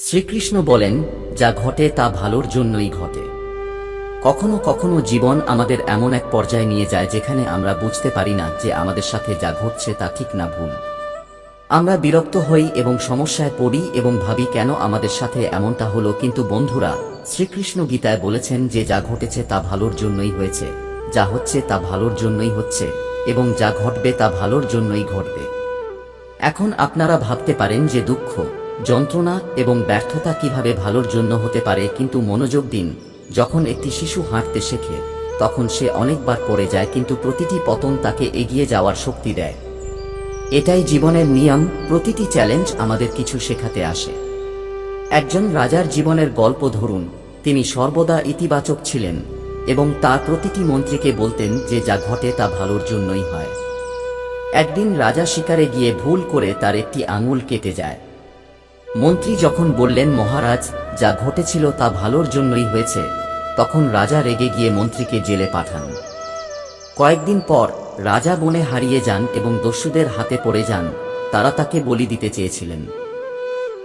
শ্রীকৃষ্ণ বলেন, যা ঘটে তা ভালোর জন্যই ঘটে। কখনো কখনো জীবন আমাদের এমন এক পর্যায়ে নিয়ে যায় যেখানে আমরা বুঝতে পারি না যে আমাদের সাথে যা ঘটছে তা ঠিক না ভুল। আমরা বিরক্ত হই এবং সমস্যায় পড়ি এবং ভাবি কেন আমাদের সাথে এমনটা হলো। কিন্তু বন্ধুরা, শ্রীকৃষ্ণ গীতায় বলেছেন যে যা ঘটেছে তা ভালোর জন্যই হয়েছে, যা হচ্ছে তা ভালোর জন্যই হচ্ছে, এবং যা ঘটবে তা ভালোর জন্যই ঘটবে। এখন আপনারা ভাবতে পারেন যে দুঃখ, যন্ত্রণা এবং ব্যর্থতা কিভাবে ভালোর জন্য হতে পারে, কিন্তু মনোযোগ দিন। যখন একটি শিশু হাঁটতে শেখে তখন সে অনেকবার পড়ে যায়, কিন্তু প্রতিটি পতন তাকে এগিয়ে যাওয়ার শক্তি দেয়। এটাই জীবনের নিয়ম, প্রতিটি চ্যালেঞ্জ আমাদের কিছু শেখাতে আসে। একজন রাজার জীবনের গল্প ধরুন। তিনি সর্বদা ইতিবাচক ছিলেন এবং তার প্রতিটি মন্ত্রীকে বলতেন যে যা ঘটে তা ভালোর জন্যই হয়। একদিন রাজা শিকারে গিয়ে ভুল করে তার একটি আঙুল কেটে যায়। মন্ত্রী যখন বললেন, মহারাজ, যা ঘটেছিল তা ভালোর জন্যই হয়েছে, তখন রাজা রেগে গিয়ে মন্ত্রীকে জেলে পাঠান। কয়েকদিন পর রাজা বনে হারিয়ে যান এবং দস্যুদের হাতে পড়ে যান। তারা তাকে বলি দিতে চেয়েছিলেন,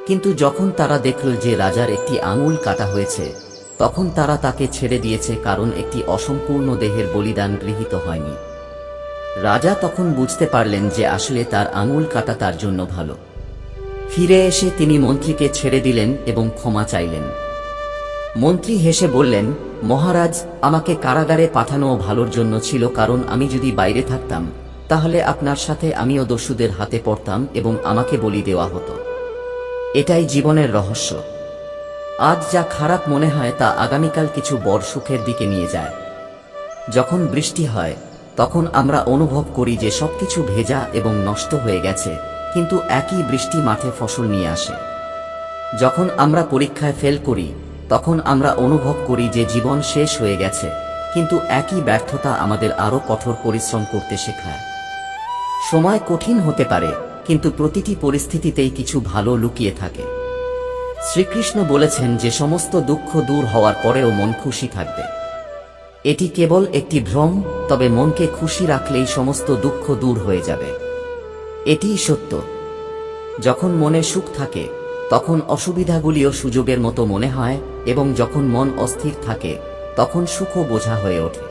কিন্তু যখন তারা দেখল যে রাজার একটি আঙুল কাটা হয়েছে, তখন তারা তাকে ছেড়ে দিয়েছে, কারণ একটি অসম্পূর্ণ দেহের বলিদান গৃহীত হয়নি। রাজা তখন বুঝতে পারলেন যে আসলে তার আঙুল কাটা তার জন্য ভালো। ফিরে এসে তিনি মন্ত্রীকে ছেড়ে দিলেন এবং ক্ষমা চাইলেন। মন্ত্রী হেসে বললেন, মহারাজ, আমাকে কারাগারে পাঠানো ভালোর জন্য ছিল, কারণ আমি যদি বাইরে থাকতাম তাহলে আপনার সাথে আমিও দস্যুদের হাতে পড়তাম এবং আমাকে বলি দেওয়া হতো। এটাই জীবনের রহস্য। আজ যা খারাপ মনে হয় তা আগামীকাল কিছু বড় সুখের দিকে নিয়ে যায়। যখন বৃষ্টি হয় তখন আমরা অনুভব করি যে সবকিছু ভেজা এবং নষ্ট হয়ে গেছে, কিন্তু একই বৃষ্টি মাঠে ফসল নিয়ে আসে। যখন আমরা পরীক্ষায় ফেল করি তখন আমরা অনুভব করি যে জীবন শেষ হয়ে গেছে, কিন্তু একই ব্যর্থতা আমাদের আরো কঠোর পরিশ্রম করতে শেখায়। সময় কঠিন হতে পারে, কিন্তু প্রতিটি পরিস্থিতিতেই কিছু ভালো লুকিয়ে থাকে। শ্রীকৃষ্ণ বলেছেন যে সমস্ত দুঃখ দূর হওয়ার পরেও মন খুশি থাকবে। এটি কেবল একটি ভ্রম, তবে মনকে খুশি রাখলেই সমস্ত দুঃখ দূর হয়ে যাবে। এটিই সত্য। যখন মনে সুখ থাকে তখন অসুবিধাগুলিও সুযোগের মতো মনে হয়, এবং যখন মন অস্থির থাকে তখন সুখও বোঝা হয়ে ওঠে।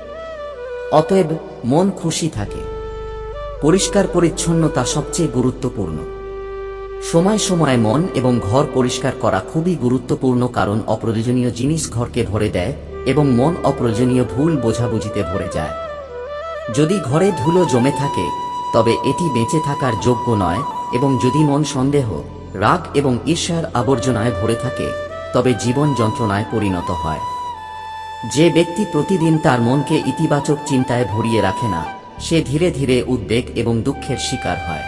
অতএব মন খুশি থাকে। পরিষ্কার পরিচ্ছন্নতা সবচেয়ে গুরুত্বপূর্ণ। সময় সময় মন এবং ঘর পরিষ্কার করা খুবই গুরুত্বপূর্ণ, কারণ অপ্রয়োজনীয় জিনিস ঘরকে ভরে দেয় এবং মন অপ্রয়োজনীয় ভুল বোঝাবুঝিতে ভরে যায়। যদি ঘরে ধুলো জমে থাকে তবে এটি বেঁচে থাকার যোগ্য নয়, এবং যদি মন সন্দেহ, রাগ এবং ঈর্ষার আবর্জনায় ভরে থাকে তবে জীবন যন্ত্রণায় পরিণত হয়। যে ব্যক্তি প্রতিদিন তার মনকে ইতিবাচক চিন্তায় ভরিয়ে রাখে না, সে ধীরে ধীরে উদ্বেগ এবং দুঃখের শিকার হয়।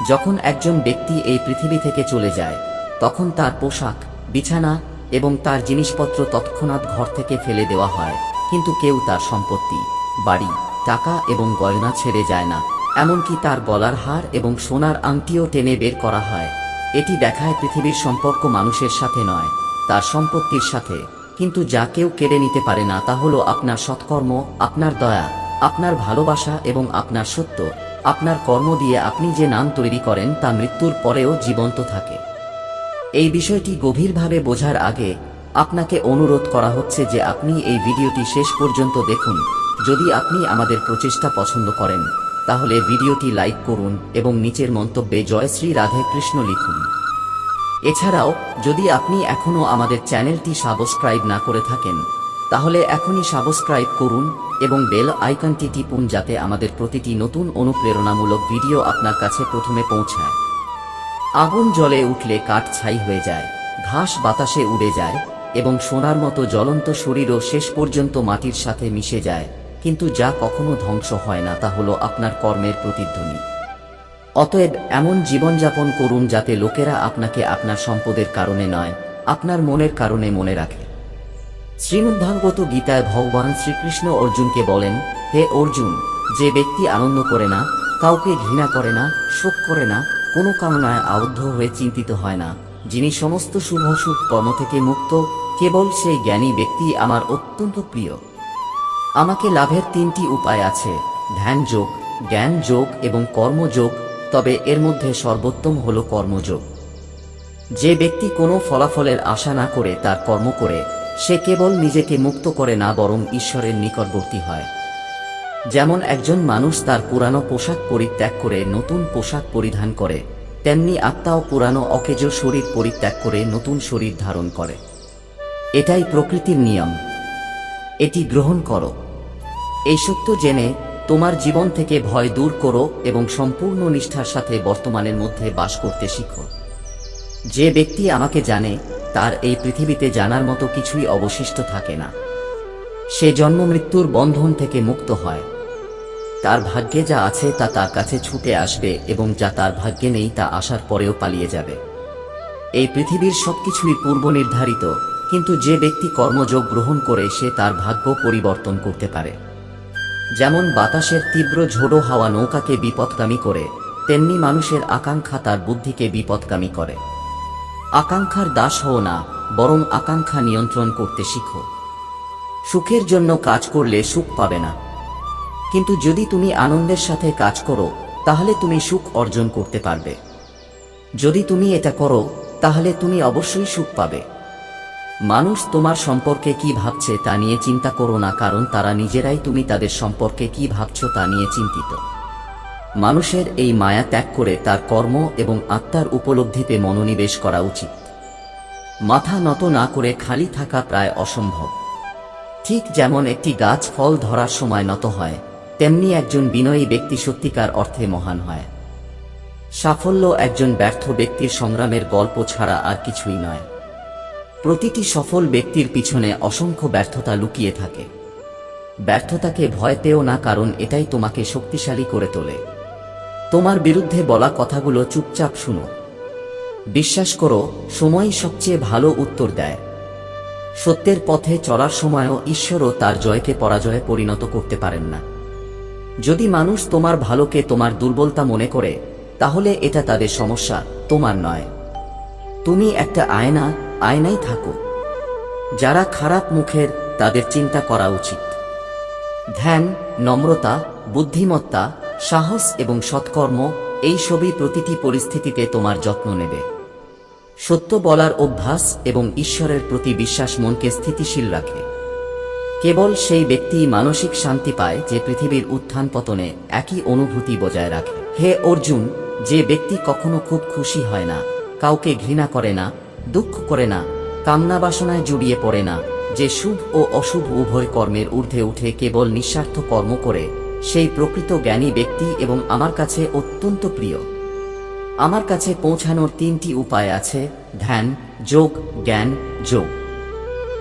যখন একজন ব্যক্তি এই পৃথিবী থেকে চলে যায় তখন তার পোশাক, বিছানা এবং তার জিনিসপত্র তৎক্ষণাৎ ঘর থেকে ফেলে দেওয়া হয়, কিন্তু কেউ তার সম্পত্তি, বাড়ি, টাকা এবং গয়না ছেড়ে যায় না। এমনকি তার গলার হার এবং সোনার আংটিও টেনে বের করা হয়। এটি দেখায় পৃথিবীর সম্পর্ক মানুষের সাথে নয়, তার সম্পত্তির সাথে। কিন্তু যা কেউ কেড়ে নিতে পারে না তা হলো আপনার সৎকর্ম, আপনার দয়া, আপনার ভালোবাসা এবং আপনার সত্য। আপনার কর্ম দিয়ে আপনি যে নাম তৈরি করেন তা মৃত্যুর পরেও জীবন্ত থাকে। এই বিষয়টি গভীরভাবে বোঝার আগে আপনাকে অনুরোধ করা হচ্ছে যে আপনি এই ভিডিওটি শেষ পর্যন্ত দেখুন। যদি আপনি আমাদের প্রচেষ্টা পছন্দ করেন তাহলে ভিডিওটি লাইক করুন এবং নিচের মন্তব্যে জয় শ্রী রাধে কৃষ্ণ লিখুন। এছাড়াও যদি আপনি এখনও আমাদের চ্যানেলটি সাবস্ক্রাইব না করে থাকেন তাহলে এখনই সাবস্ক্রাইব করুন এবং বেল আইকনটি টিপুন, যাতে আমাদের প্রতিটি নতুন অনুপ্রেরণামূলক ভিডিও আপনার কাছে প্রথমে পৌঁছায়। আগুন জ্বলে উঠলে কাঠ ছাই হয়ে যায়, ঘাস বাতাসে উড়ে যায় এবং সোনার মতো জ্বলন্ত শরীরও শেষ পর্যন্ত মাটির সাথে মিশে যায়, কিন্তু যা কখনো ধ্বংস হয় না তা হলো আপনার কর্মের প্রতিধ্বনি। অতএব এমন জীবনযাপন করুন যাতে লোকেরা আপনাকে আপনার সম্পদের কারণে নয়, আপনার মনের কারণে মনে রাখে। শ্রীমদ্ভাগবত গীতায় ভগবান শ্রীকৃষ্ণ অর্জুনকে বলেন, হে অর্জুন, যে ব্যক্তি আনন্দ করে না, কাউকে ঘৃণা করে না, শোক করে না, কোনো কামনায় আবদ্ধ হয়ে চিন্তিত হয় না, যিনি সমস্ত শুভ সুখ কর্ম থেকে মুক্ত, কেবল সেই জ্ঞানী ব্যক্তি আমার অত্যন্ত প্রিয়। আমাকে লাভের তিনটি উপায় আছে: ধ্যান যোগ, জ্ঞান যোগ এবং কর্মযোগ, তবে এর মধ্যে সর্বোত্তম হল কর্মযোগ। যে ব্যক্তি কোনো ফলাফলের আশা না করে তার কর্ম করে, সে কেবল নিজেকে মুক্ত করে না বরং ঈশ্বরের নিকটবর্তী হয়। যেমন একজন মানুষ তার পুরানো পোশাক পরিত্যাগ করে নতুন পোশাক পরিধান করে, তেমনি আত্মাও পুরানো অকেজ শরীর পরিত্যাগ করে নতুন শরীর ধারণ করে। এটাই প্রকৃতির নিয়ম, এটি গ্রহণ করো। এই সত্য জেনে তোমার জীবন থেকে ভয় দূর করো এবং সম্পূর্ণ নিষ্ঠার সাথে বর্তমানের মধ্যে বাস করতে শিখো। যে ব্যক্তি আমাকে জানে, তার এই পৃথিবীতে জানার মতো কিছুই অবশিষ্ট থাকে না। সে জন্ম মৃত্যুর বন্ধন থেকে মুক্ত হয়। তার ভাগ্যে যা আছে তা তার কাছে ছুটে আসবে এবং যা তার ভাগ্যে নেই তা আসার পরেও পালিয়ে যাবে। এই পৃথিবীর সবকিছুই পূর্ব নির্ধারিত, কিন্তু যে ব্যক্তি কর্মযোগ গ্রহণ করে সে তার ভাগ্য পরিবর্তন করতে পারে। যেমন বাতাসের তীব্র ঝোড়ো হাওয়া নৌকাকে বিপথগামী করে, তেমনি মানুষের আকাঙ্ক্ষা তার বুদ্ধিকে বিপথগামী করে। আকাঙ্ক্ষার দাস হও না, বরং আকাঙ্ক্ষা নিয়ন্ত্রণ করতে শিখো। সুখের জন্য কাজ করলে সুখ পাবে না, কিন্তু যদি তুমি আনন্দের সাথে কাজ করো তাহলে তুমি সুখ অর্জন করতে পারবে। যদি তুমি এটা করো তাহলে তুমি অবশ্যই সুখ পাবে। মানুষ তোমার সম্পর্কে কি ভাবছে তা নিয়ে চিন্তা করো না, কারণ তারা নিজেরাই তুমি তাদের সম্পর্কে কি ভাবছো তা নিয়ে চিন্তিত। মানুষের এই মায়া ত্যাগ করে তার কর্ম এবং আত্মার উপলব্ধিতে মনোনিবেশ করা উচিত। মাথা নত না করে খালি থাকা প্রায় অসম্ভব। ঠিক যেমন একটি গাছ ফল ধরার সময় নত হয়, তেমনি একজন বিনয়ী ব্যক্তি সত্যিকার অর্থে মহান হয়। সাফল্য একজন ব্যর্থ ব্যক্তির সংগ্রামের গল্প ছাড়া আর কিছুই নয়। প্রতিটি সফল ব্যক্তির পিছনে অসংখ্য ব্যর্থতা লুকিয়ে থাকে। ব্যর্থতাকে ভয় পেও না, কারণ এটাই তোমাকে শক্তিশালী করে তোলে। তোমার বিরুদ্ধে বলা কথাগুলো চুপচাপ শুনো। বিশ্বাস করো, সময়ই সবচেয়ে ভালো উত্তর দেয়। সত্যের পথে চলার সময়ও ঈশ্বরও তার জয়কে পরাজয়ে পরিণত করতে পারেন না। যদি মানুষ তোমার ভালোকে তোমার দুর্বলতা মনে করে, তাহলে এটা তাদের সমস্যা, তোমার নয়। তুমি একটা আয়না, আয়নাই থাকো। যারা খারাপ মুখের তাদের চিন্তা করা উচিত। ধ্যান, নম্রতা, বুদ্ধিমত্তা, সাহস এবং সৎকর্ম, এই সবই প্রতিটি পরিস্থিতিতে তোমার যত্ন নেবে। সত্য বলার অভ্যাস এবং ঈশ্বরের প্রতি বিশ্বাস মনকে স্থিতিশীল রাখে। কেবল সেই ব্যক্তিই মানসিক শান্তি পায় যে পৃথিবীর উত্থান পতনে একই অনুভূতি বজায় রাখে। হে অর্জুন, যে ব্যক্তি কখনো খুব খুশি হয় না, কাউকে ঘৃণা করে না, দুঃখ করে না, কামনা বাসনায় জড়িয়ে পড়ে না, যে শুভ ও অশুভ উভয় কর্মের ঊর্ধ্বে উঠে কেবল নিঃস্বার্থ কর্ম করে, সেই প্রকৃত জ্ঞানী ব্যক্তি এবং আমার কাছে অত্যন্ত প্রিয়। আমার কাছে পৌঁছানোর তিনটি উপায় আছে: ধ্যান যোগ, জ্ঞান যোগ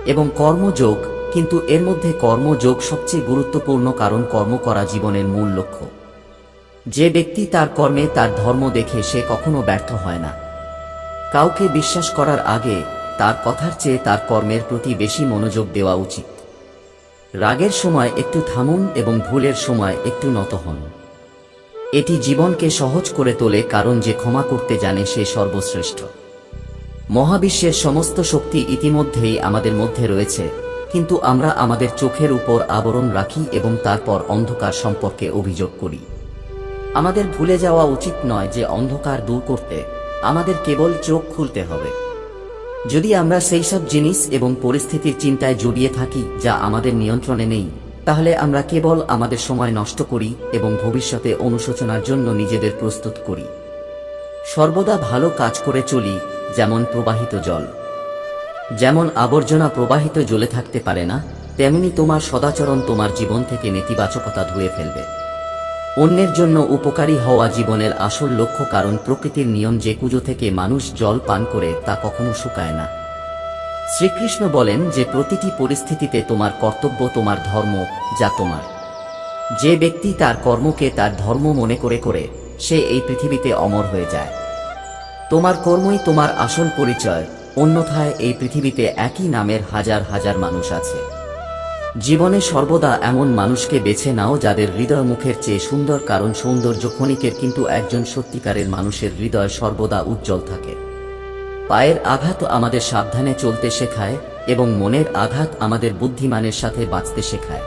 এবং কর্মযোগ। কিন্তু এর মধ্যে কর্মযোগ সবচেয়ে গুরুত্বপূর্ণ, কারণ কর্ম করা জীবনের মূল লক্ষ্য। যে ব্যক্তি তার কর্মে তার ধর্ম দেখে সে কখনো ব্যর্থ হয় না। কাউকে বিশ্বাস করার আগে তার কথার চেয়ে তার কর্মের প্রতি বেশি মনোযোগ দেওয়া উচিত। রাগের সময় একটু থামুন এবং ভুলের সময় একটু নত হন। এটি জীবনকে সহজ করে তোলে, কারণ যে ক্ষমা করতে জানে সে সর্বশ্রেষ্ঠ। মহাবিশ্বের সমস্ত শক্তি ইতিমধ্যেই আমাদের মধ্যে রয়েছে, কিন্তু আমরা আমাদের চোখের উপর আবরণ রাখি এবং তারপর অন্ধকার সম্পর্কে অভিযোগ করি। আমাদের ভুলে যাওয়া উচিত নয় যে অন্ধকার দূর করতে আমাদের কেবল চোখ খুলতে হবে। যদি আমরা সেই সব জিনিস এবং পরিস্থিতির চিন্তায় জড়িয়ে থাকি যা আমাদের নিয়ন্ত্রণে নেই, তাহলে আমরা কেবল আমাদের সময় নষ্ট করি এবং ভবিষ্যতে অনুশোচনার জন্য নিজেদের প্রস্তুত করি। সর্বদা ভালো কাজ করে চলি, যেমন প্রবাহিত জল। যেমন আবর্জনা প্রবাহিত জলে থাকতে পারে না, তেমনি তোমার সদাচরণ তোমার জীবন থেকে নেতিবাচকতা ধুয়ে ফেলবে। অন্যের জন্য উপকারী হওয়া জীবনের আসল লক্ষ্য, কারণ প্রকৃতির নিয়ম যে কুজো থেকে মানুষ জল পান করে তা কখনো শুকায় না। শ্রীকৃষ্ণ বলেন যে প্রতিটি পরিস্থিতিতে তোমার কর্তব্য তোমার ধর্ম, যা তোমার। যে ব্যক্তি তার কর্মকে তার ধর্ম মনে করে সে এই পৃথিবীতে অমর হয়ে যায়। তোমার কর্মই তোমার আসল পরিচয়, অন্যথায় এই পৃথিবীতে একই নামের হাজার হাজার মানুষ আছে। জীবনে সর্বদা এমন মানুষকে বেছে নাও যাদের হৃদয় মুখের চেয়ে সুন্দর, কারণ সৌন্দর্য ক্ষণিকের, কিন্তু একজন সত্যিকারের মানুষের হৃদয় সর্বদা উজ্জ্বল থাকে। পায়ের আঘাত আমাদের সাবধানে চলতে শেখায় এবং মনের আঘাত আমাদের বুদ্ধিমানের সাথে বাঁচতে শেখায়।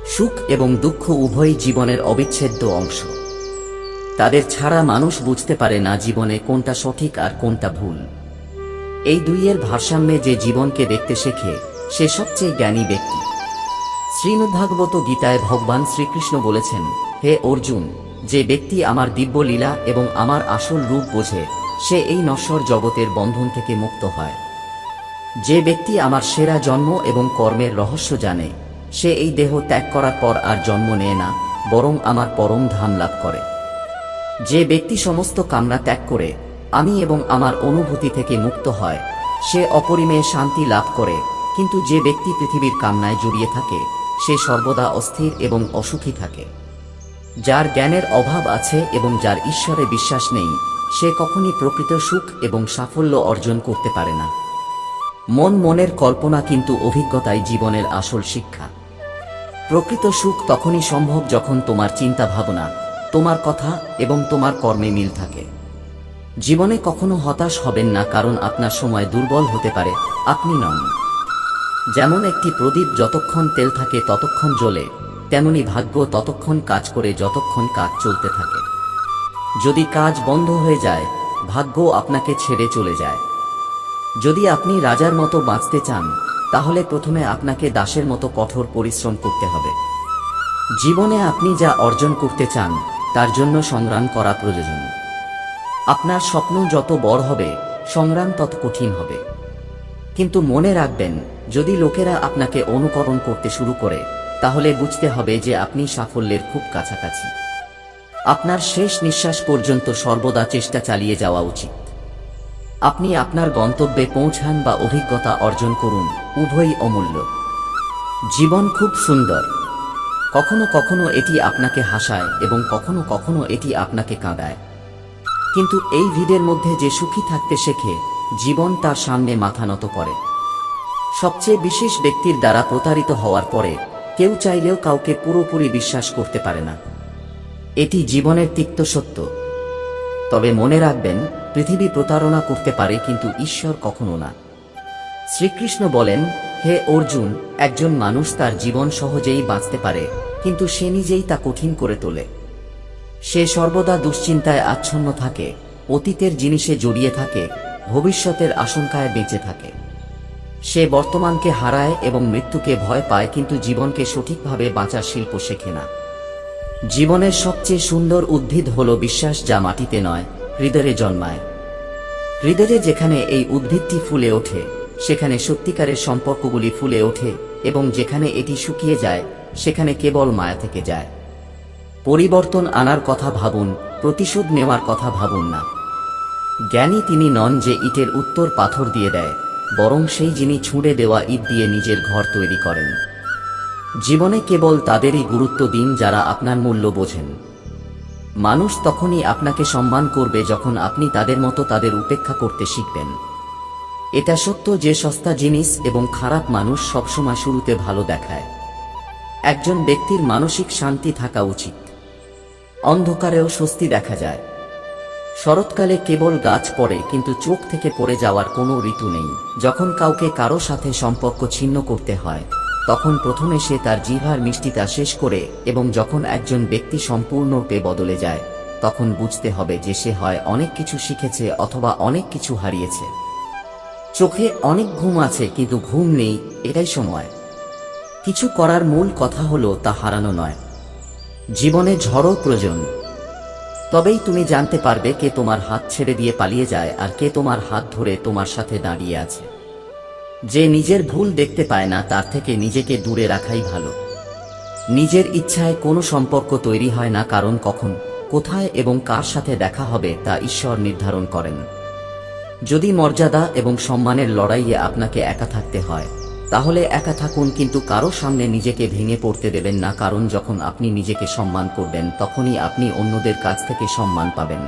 সুখ এবং দুঃখ উভয়ই জীবনের অবিচ্ছেদ্য অংশ। তাদের ছাড়া মানুষ বুঝতে পারে না জীবনে কোনটা সঠিক আর কোনটা ভুল। এই দুইয়ের ভারসাম্যে যে জীবনকে দেখতে শেখে সে সবচেয়ে জ্ঞানী ব্যক্তি। শ্রীমদ্ভাগবত গীতায় ভগবান শ্রীকৃষ্ণ বলেছেন, হে অর্জুন, যে ব্যক্তি আমার দিব্য লীলা এবং আমার আসল রূপ বোঝে সে এই নশ্বর জগতের বন্ধন থেকে মুক্ত হয়। যে ব্যক্তি আমার সেরা জন্ম এবং কর্মের রহস্য জানে সে এই দেহ ত্যাগ করার পর আর জন্ম নেয় না, বরং আমার পরম ধাম লাভ করে। যে ব্যক্তি সমস্ত কামনা ত্যাগ করে আমি এবং আমার অনুভূতি থেকে মুক্ত হয় সে অপরিমেয় শান্তি লাভ করে। কিন্তু যে ব্যক্তি পৃথিবীর কামনায় জড়িয়ে থাকে সে সর্বদা অস্থির এবং অসুখী থাকে। যার জ্ঞানের অভাব আছে এবং যার ঈশ্বরে বিশ্বাস নেই সে কখনই প্রকৃত সুখ এবং সাফল্য অর্জন করতে পারে না। মনের কল্পনা কিন্তু অভিজ্ঞতাই জীবনের আসল শিক্ষা। প্রকৃত সুখ তখনই সম্ভব যখন তোমার চিন্তা ভাবনা, তোমার কথা এবং তোমার কর্মে মিল থাকে। জীবনে কখনো হতাশ হবেন না, কারণ আপনার সময় দুর্বল হতে পারে, আপনি নন। যেমন একটি প্রদীপ যতক্ষণ তেল থাকে ততক্ষণ জ্বলে, তেমনি ভাগ্য ততক্ষণ কাজ করে যতক্ষণ কাজ চলতে থাকে। যদি কাজ বন্ধ হয়ে যায় ভাগ্য আপনাকে ছেড়ে চলে যায়। যদি আপনি রাজার মতো বাঁচতে চান তাহলে প্রথমে আপনাকে দাসের মতো কঠোর পরিশ্রম করতে হবে। জীবনে আপনি যা অর্জন করতে চান তার জন্য সংগ্রাম করা প্রয়োজন। আপনার স্বপ্ন যত বড় হবে সংগ্রাম তত কঠিন হবে। কিন্তু মনে রাখবেন, যদি লোকেরা আপনাকে অনুকরণ করতে শুরু করে তাহলে বুঝতে হবে যে আপনি সাফল্যের খুব কাছাকাছি। আপনার শেষ নিঃশ্বাস পর্যন্ত সর্বদা চেষ্টা চালিয়ে যাওয়া উচিত। আপনি আপনার গন্তব্যে পৌঁছান বা অভিজ্ঞতা অর্জন করুন, উভয়ই অমূল্য। জীবন খুব সুন্দর। কখনো কখনো এটি আপনাকে হাসায় এবং কখনো কখনো এটি আপনাকে কাঁদায়। কিন্তু এই ভিড়ের মধ্যে যে সুখী থাকতে শেখে জীবন তার সামনে মাথা নত করে। সবচেয়ে বিশেষ ব্যক্তির দ্বারা প্রতারিত হওয়ার পরে কেউ চাইলেও কাউকে পুরোপুরি বিশ্বাস করতে পারে না। এটি জীবনের তিক্ত সত্য। তবে মনে রাখবেন, পৃথিবী প্রতারণা করতে পারে কিন্তু ঈশ্বর কখনো না। শ্রীকৃষ্ণ বলেন, হে অর্জুন, একজন মানুষ তার জীবন সহজেই বাঁচতে পারে কিন্তু সে নিজেই তা কঠিন করে তোলে। সে সর্বদা দুশ্চিন্তায় আচ্ছন্ন থাকে, অতীতের জিনিসে জড়িয়ে থাকে, ভবিষ্যতের আশঙ্কায় বেঁচে থাকে। সে বর্তমানকে হারায় এবং মৃত্যুকে ভয় পায় কিন্তু জীবনকে সঠিকভাবে বাঁচার শিল্প শেখে না। জীবনের সবচেয়ে সুন্দর উদ্ভিদ হল বিশ্বাস, যা মাটিতে নয় হৃদয়ে জন্মায়। হৃদয়ে যেখানে এই উদ্ভিদটি ফুলে ওঠে সেখানে সত্যিকারের সম্পর্কগুলি ফুলে ওঠে, এবং যেখানে এটি শুকিয়ে যায় সেখানে কেবল মায়া থেকে যায়। পরিবর্তন আনার কথা ভাবুন, প্রতিশোধ নেওয়ার কথা ভাবুন না। জ্ঞানী তিনি নন যে ইটের উত্তর পাথর দিয়ে দেয়, বরং সেই যিনি ছুঁড়ে দেওয়া ইট দিয়ে নিজের ঘর তৈরি করেন। জীবনে কেবল তাদেরই গুরুত্ব দিন যারা আপনার মূল্য বোঝেন। মানুষ তখনই আপনাকে সম্মান করবে যখন আপনি তাদের মতো তাদের উপেক্ষা করতে শিখবেন। এটা সত্য যে সস্তা জিনিস এবং খারাপ মানুষ সবসময় শুরুতে ভালো দেখায়। একজন ব্যক্তির মানসিক শান্তি থাকা উচিত। অন্ধকারেও স্বস্তি দেখা যায়। শরৎকালে কেবল গাছ পড়ে কিন্তু চোখ থেকে পড়ে যাওয়ার কোনো ঋতু নেই। যখন কাউকে কারো সাথে সম্পর্ক ছিন্ন করতে হয় তখন প্রথমে সে তার জিহ্বার মিষ্টিতা শেষ করে, এবং যখন একজন ব্যক্তি সম্পূর্ণরূপে বদলে যায় তখন বুঝতে হবে যে সে হয় অনেক কিছু শিখেছে অথবা অনেক কিছু হারিয়েছে। চোখে অনেক ঘুম আছে কিন্তু ঘুম নেই, এটাই সময়। কিছু করার মূল কথা হলো তা হারানো নয়। জীবনে ঝড়ও প্রয়োজন, তবেই তুমি জানতে পারবে কে তোমার হাত ছেড়ে দিয়ে পালিয়ে যায় আর কে তোমার হাত ধরে তোমার সাথে দাঁড়িয়ে আছে। যে নিজের ভুল দেখতে পায় না তার থেকে নিজেকে দূরে রাখাই ভালো। নিজের ইচ্ছায় কোনো সম্পর্ক তৈরি হয় না, কারণ কখন, কোথায় এবং কার সাথে দেখা হবে তা ঈশ্বর নির্ধারণ করেন। যদি মর্যাদা এবং সম্মানের লড়াইয়ে আপনাকে একা থাকতে হয় তাহলে একা থাকুন, কিন্তু কারো সামনে নিজেকে ভেঙে পড়তে দেবেন না, কারণ যখন আপনি নিজেকে সম্মান করবেন তখনই আপনি অন্যদের কাছ থেকে সম্মান পাবেন।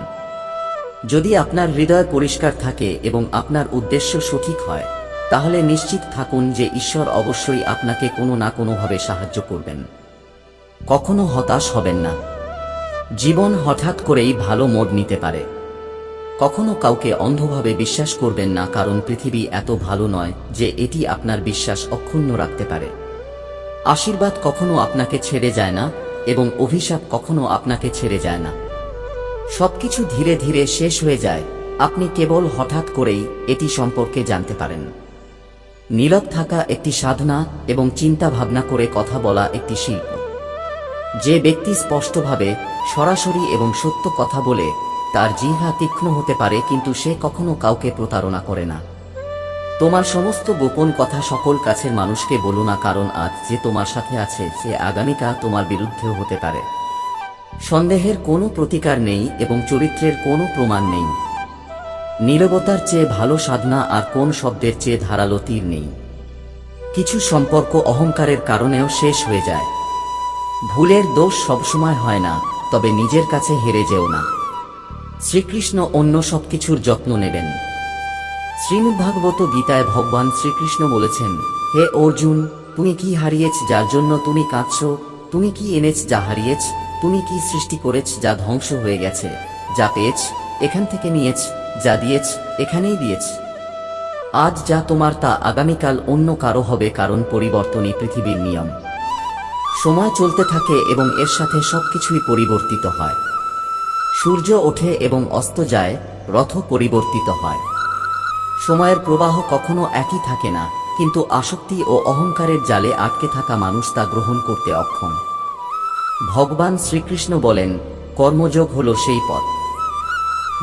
যদি আপনার হৃদয় পরিষ্কার থাকে এবং আপনার উদ্দেশ্য সঠিক হয় তাহলে নিশ্চিত থাকুন যে ঈশ্বর অবশ্যই আপনাকে কোনো না কোনোভাবে সাহায্য করবেন। কখনো হতাশ হবেন না। জীবন হঠাৎ করেই ভালো মোড় নিতে পারে। কখনো কাউকে অন্ধভাবে বিশ্বাস করবেন না, কারণ পৃথিবী এত ভালো নয় যে এটি আপনার বিশ্বাস অক্ষুণ্ণ রাখতে পারে। আশীর্বাদ কখনো আপনাকে ছেড়ে যায় না এবং অভিশাপ কখনো আপনাকে ছেড়ে যায় না। সবকিছু ধীরে ধীরে শেষ হয়ে যায়, আপনি কেবল হঠাৎ করেই এটি সম্পর্কে জানতে পারেন। নীরব থাকা একটি সাধনা এবং চিন্তা ভাবনা করে কথা বলা একটি শিল্প। যে ব্যক্তি স্পষ্টভাবে, সরাসরি এবং সত্য কথা বলে, তার জিহ্বা তীক্ষ্ণ হতে পারে কিন্তু সে কখনো কাউকে প্রতারণা করে না। তোমার সমস্ত গোপন কথা সকল কাছের মানুষকে বলো না, কারণ আজ যে তোমার সাথে আছে সে আগামীকাল তোমার বিরুদ্ধেও হতে পারে। সন্দেহের কোনো প্রতিকার নেই এবং চরিত্রের কোনো প্রমাণ নেই। নীরবতার চেয়ে ভালো সাধনা আর কোন শব্দের চেয়ে ধারালো তীর নেই। কিছু সম্পর্ক অহংকারের কারণেও শেষ হয়ে যায়। ভুলের দোষ সবসময় হয় না, তবে নিজের কাছে হেরে যেও না। শ্রীকৃষ্ণ অন্য সবকিছুর যত্ন নেবেন। শ্রীমদ্ভাগবত গীতায় ভগবান শ্রীকৃষ্ণ বলেছেন, হে অর্জুন, তুমি কি হারিয়েছ যার জন্য তুমি কাঁদছ? তুমি কি এনেছ যা হারিয়েছ? তুমি কি সৃষ্টি করেছ যা ধ্বংস হয়ে গেছে? যা পেয়েছ এখান থেকে নিয়েছ, যা দিয়েছ এখানেই দিয়েছ। আজ যা তোমার তা আগামীকাল অন্য কারো হবে, কারণ পরিবর্তনই পৃথিবীর নিয়ম। সময় চলতে থাকে এবং এর সাথে সবকিছুই পরিবর্তিত হয়। সূর্য ওঠে এবং অস্ত যায়, রথ পরিবর্তিত হয়। সময়ের প্রবাহ কখনো একই থাকে না, কিন্তু আসক্তি ও অহংকারের জালে আটকে থাকা মানুষ তা গ্রহণ করতে অক্ষম। ভগবান শ্রীকৃষ্ণ বলেন, কর্মযোগ হল সেই পথ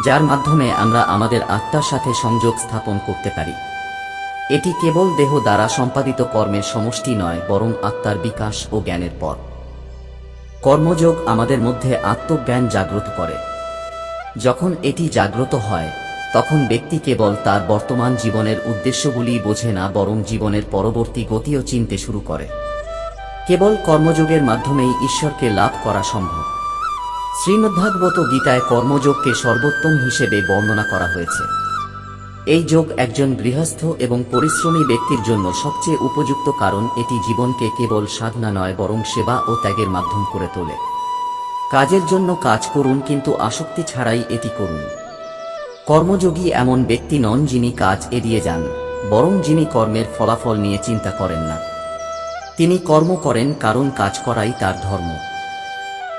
যার মাধ্যমে আমরা আমাদের আত্মার সাথে সংযোগ স্থাপন করতে পারি। এটি কেবল দেহ দ্বারা সম্পাদিত কর্মের সমষ্টি নয়, বরং আত্মার বিকাশ ও জ্ঞানের পথ। কর্মযোগ আমাদের মধ্যে আত্মজ্ঞান জাগ্রত করে। যখন এটি জাগ্রত হয়, তখন ব্যক্তি কেবল তার বর্তমান জীবনের উদ্দেশ্যগুলি বোঝে না, বরং জীবনের পরবর্তী গতিও চিনতে শুরু করে। কেবল কর্মযোগের মাধ্যমেই ঈশ্বরকে লাভ করা সম্ভব। শ্রীমদ্ভাগবত গীতায় কর্মযোগকে সর্বোত্তম হিসেবে বর্ণনা করা হয়েছে। এই যোগ একজন গৃহস্থ এবং পরিশ্রমী ব্যক্তির জন্য সবচেয়ে উপযুক্ত, কারণ এটি জীবনকে কেবল সাধনা নয় বরং সেবা ও ত্যাগের মাধ্যম করে তোলে। কাজের জন্য কাজ করুন, কিন্তু আসক্তি ছাড়াই এটি করুন। কর্মযোগী এমন ব্যক্তি নন যিনি কাজ এড়িয়ে যান, বরং যিনি কর্মের ফলাফল নিয়ে চিন্তা করেন না। তিনি কর্ম করেন কারণ কাজ করাই তার ধর্ম।